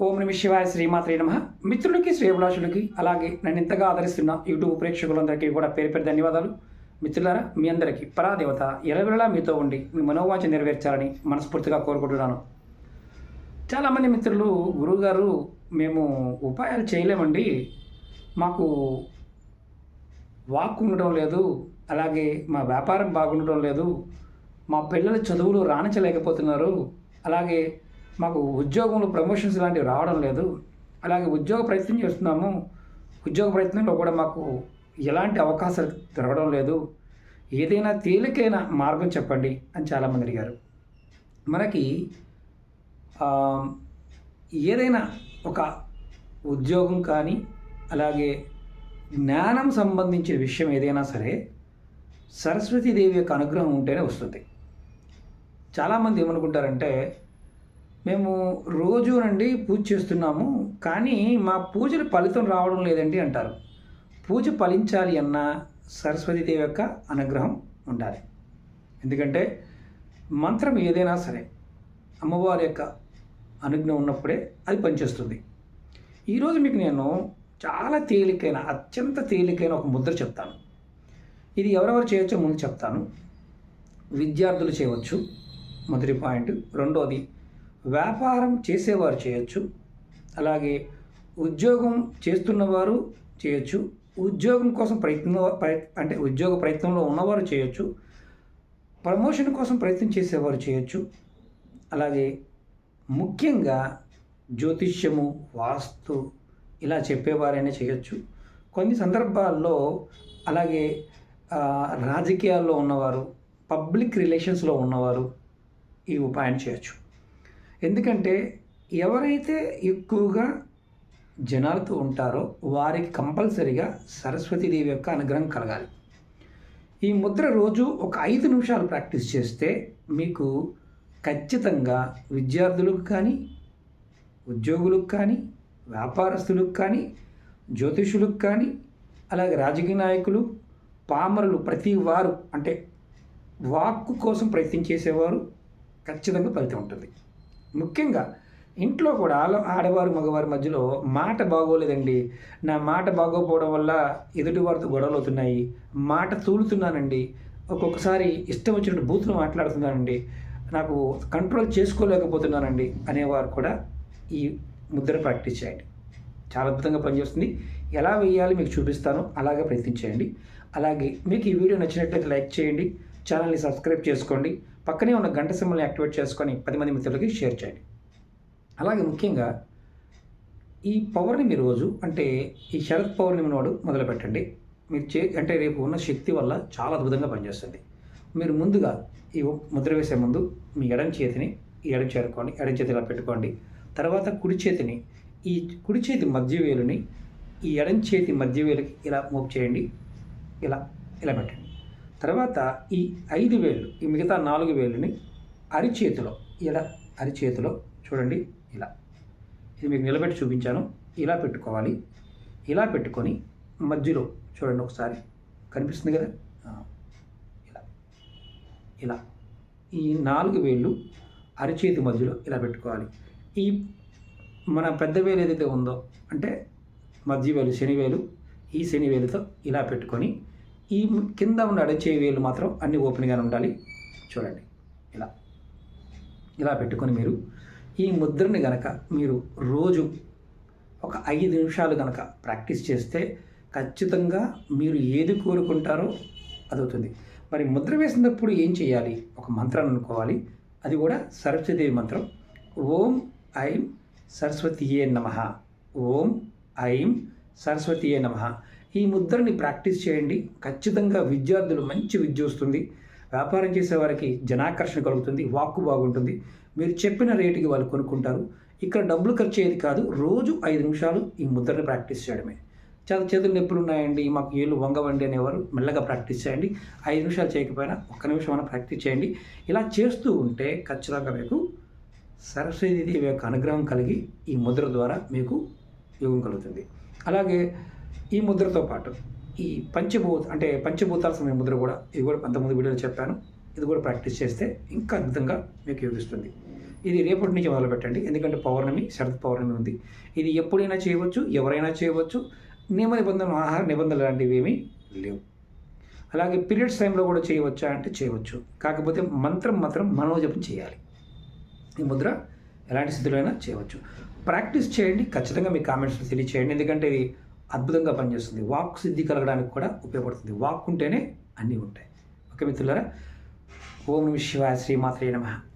ఓం నమ శివాయ శ్రీమాత్రే నమః. మిత్రులకి శ్రేయభిలాషులకి అలాగే నన్ను ఇంతగా ఆదరిస్తున్న యూట్యూబ్ ప్రేక్షకులందరికీ కూడా పేరు పేరు ధన్యవాదాలు. మిత్రులారా, మీ అందరికీ పరాదేవత ఎలవెలా మీతో ఉండి మీ మనోవాంఛ నెరవేర్చాలని మనస్ఫూర్తిగా కోరుకుంటున్నాను. చాలామంది మిత్రులు, గురువుగారు మేము ఉపాయాలు చేయలేమండి, మాకు వాక్ ఉండడం లేదు, అలాగే మా వ్యాపారం బాగుండడం లేదు, మా పిల్లల చదువులు రాణించలేకపోతున్నారు, అలాగే మాకు ఉద్యోగంలో ప్రమోషన్స్ లాంటివి రావడం లేదు, అలాగే ఉద్యోగ ప్రయత్నం చేస్తున్నాము, ఉద్యోగ ప్రయత్నంలో కూడా మాకు ఎలాంటి అవకాశాలు దొరకడం లేదు, ఏదైనా తేలికైన మార్గం చెప్పండి అని చాలామంది అడిగారు. మనకి ఏదైనా ఒక ఉద్యోగం కానీ అలాగే జ్ఞానం సంబంధించిన విషయం ఏదైనా సరే సరస్వతీదేవి యొక్క అనుగ్రహం ఉంటేనే వస్తుంది. చాలామంది ఏమనుకుంటారంటే, మేము రోజు నుండి పూజ చేస్తున్నాము కానీ మా పూజలు ఫలితం రావడం లేదండి అంటారు. పూజ ఫలించాలి అన్నా సరస్వతీదేవి యొక్క అనుగ్రహం ఉండాలి. ఎందుకంటే మంత్రం ఏదైనా సరే అమ్మవారి యొక్క అనుజ్ఞ ఉన్నప్పుడే అది పనిచేస్తుంది. ఈరోజు మీకు నేను చాలా తేలికైన, అత్యంత తేలికైన ఒక ముద్ర చెప్తాను. ఇది ఎవరెవరు చేయొచ్చో ముందు చెప్తాను. విద్యార్థులు చేయవచ్చు, మొదటి పాయింట్. రెండోది, వ్యాపారం చేసేవారు చేయొచ్చు, అలాగే ఉద్యోగం చేస్తున్నవారు చేయొచ్చు, ఉద్యోగం కోసం ఉద్యోగ ప్రయత్నంలో ఉన్నవారు చేయొచ్చు, ప్రమోషన్ కోసం ప్రయత్నం చేసేవారు చేయొచ్చు, అలాగే ముఖ్యంగా జ్యోతిష్యము, వాస్తు ఇలా చెప్పేవారైనా చేయొచ్చు. కొన్ని సందర్భాల్లో అలాగే రాజకీయాల్లో ఉన్నవారు, పబ్లిక్ రిలేషన్స్లో ఉన్నవారు ఈ ఉపాయాన్ని చేయొచ్చు. ఎందుకంటే ఎవరైతే ఎక్కువగా జనాలతో ఉంటారో వారికి కంపల్సరీగా సరస్వతీదేవి యొక్క అనుగ్రహం కలగాలి. ఈ ముద్ర రోజు ఒక 5 నిమిషాలు ప్రాక్టీస్ చేస్తే మీకు ఖచ్చితంగా విద్యార్థులకు కానీ, ఉద్యోగులకు కానీ, వ్యాపారస్తులకు కానీ, జ్యోతిషులకు కానీ, అలాగే రాజకీయ నాయకులు, పామరులు, ప్రతి వారు అంటే వాక్కు కోసం ప్రయత్నం చేసేవారు ఖచ్చితంగా ఫలితం ఉంటుంది. ముఖ్యంగా ఇంట్లో కూడా ఆడవారు మగవారి మధ్యలో మాట బాగోలేదండి, నా మాట బాగోపోవడం వల్ల ఎదుటివారితో గొడవలు అవుతున్నాయి, మాట తూలుతున్నానండి, ఒక్కొక్కసారి ఇష్టం వచ్చినట్టు బూతులు మాట్లాడుతున్నానండి, నాకు కంట్రోల్ చేసుకోలేకపోతున్నానండి అనేవారు కూడా ఈ ముద్ర ప్రాక్టీస్ చేయండి. చాలా అద్భుతంగా పనిచేస్తుంది. ఎలా వేయాలి మీకు చూపిస్తాను, అలాగే ప్రయత్నించేయండి. అలాగే మీకు ఈ వీడియో నచ్చినట్లయితే లైక్ చేయండి, ఛానల్ని సబ్స్క్రైబ్ చేసుకోండి, పక్కనే ఉన్న గంట సింబల్ని యాక్టివేట్ చేసుకొని 10 మంది మిత్రులకి షేర్ చేయండి. అలాగే ముఖ్యంగా ఈ పవర్ని మీరు రోజు అంటే ఈ శరత్ పౌర్ణమి నాడు మొదలు పెట్టండి. మీరు అంటే రేపు ఉన్న శక్తి వల్ల చాలా అద్భుతంగా పనిచేస్తుంది. మీరు ముందుగా ఈ ముద్ర వేసే ముందు మీ ఎడం చేతిని చేరుకోండి, ఎడం చేతి ఇలా పెట్టుకోండి. తర్వాత కుడి చేతిని, ఈ కుడి చేతి మధ్య వేలుని ఈ ఎడం చేతి మధ్య వేలుకి ఇలా మూవ్ చేయండి, ఇలా ఇలా పెట్టండి. తర్వాత ఈ 5 వేళ్ళు, ఈ మిగతా 4 వేళ్ళని అరిచేతిలో అరిచేతిలో చూడండి, ఇలా ఇది మీకు నిలబెట్టి చూపించాను, ఇలా పెట్టుకోవాలి. ఇలా పెట్టుకొని మధ్యలో చూడండి, ఒకసారి కనిపిస్తుంది కదా, ఇలా ఇలా ఈ 4 వేళ్ళు అరిచేతి మధ్యలో ఇలా పెట్టుకోవాలి. ఈ మన పెద్ద వేలు ఏదైతే ఉందో అంటే మధ్య వేలు, శనివేలు, ఈ శనివేలుతో ఇలా పెట్టుకొని ఈ కింద ఉన్న అడచే వేలు మాత్రం అన్ని ఓపెన్గానే ఉండాలి. చూడండి, ఇలా ఇలా పెట్టుకొని మీరు ఈ ముద్రని గనక మీరు రోజు ఒక 5 నిమిషాలు గనక ప్రాక్టీస్ చేస్తే ఖచ్చితంగా మీరు ఏది కోరుకుంటారో అది అవుతుంది. మరి ముద్ర వేసినప్పుడు ఏం చేయాలి? ఒక మంత్రాన్ని అనుకోవాలి, అది కూడా సరస్వతీదేవి మంత్రం. ఓం ఐం సరస్వతీయే నమః, ఓం ఐం సరస్వతీయే నమః. ఈ ముద్రని ప్రాక్టీస్ చేయండి. ఖచ్చితంగా విద్యార్థులు మంచి విద్య వస్తుంది, వ్యాపారం చేసేవారికి జనాకర్షణ కలుగుతుంది, వాక్కు బాగుంటుంది, మీరు చెప్పిన రేటుకి వాళ్ళు కొనుక్కుంటారు. ఇక్కడ డబ్బులు ఖర్చు అయ్యేది కాదు, రోజు 5 నిమిషాలు ఈ ముద్రని ప్రాక్టీస్ చేయడమే. చాలా చేతులు నొప్పులు ఉన్నాయండి, మాకు ఏళ్ళు వంగవండి అనేవారు మెల్లగా ప్రాక్టీస్ చేయండి. 5 నిమిషాలు చేయకపోయినా 1 నిమిషం అయినా ప్రాక్టీస్ చేయండి. ఇలా చేస్తూ ఉంటే ఖచ్చితంగా మీకు సరస్వతీదేవి యొక్క అనుగ్రహం కలిగి ఈ ముద్ర ద్వారా మీకు యోగం కలుగుతుంది. అలాగే ఈ ముద్రతో పాటు ఈ పంచభూతాల సమయ ముద్ర కూడా, ఇది కూడా 19 వీడియోలు చెప్పాను, ఇది కూడా ప్రాక్టీస్ చేస్తే ఇంకా అద్భుతంగా మీకు యోగిస్తుంది. ఇది రేపటి నుంచి మొదలుపెట్టండి. ఎందుకంటే పౌర్ణమి, శరత్ పౌర్ణమి ఉంది. ఇది ఎప్పుడైనా చేయవచ్చు, ఎవరైనా చేయవచ్చు. నియమ నిబంధనలు, ఆహార నిబంధనలు లాంటివి ఏమీ లేవు. అలాగే పీరియడ్స్ టైంలో కూడా చేయవచ్చా అంటే చేయవచ్చు. కాకపోతే మంత్రం మాత్రం మనోజపం చేయాలి. ఈ ముద్ర ఎలాంటి స్థితిలో అయినా చేయవచ్చు. ప్రాక్టీస్ చేయండి. ఖచ్చితంగా మీ కామెంట్స్లో తెలియచేయండి. ఎందుకంటే ఇది అద్భుతంగా పనిచేస్తుంది. వాక్ సిద్ధి కలగడానికి కూడా ఉపయోగపడుతుంది. వాక్ ఉంటేనే అన్నీ ఉంటాయి. ఓకే మిత్రులారా, ఓం నమః శివాయ, శ్రీమాత్రే నమః.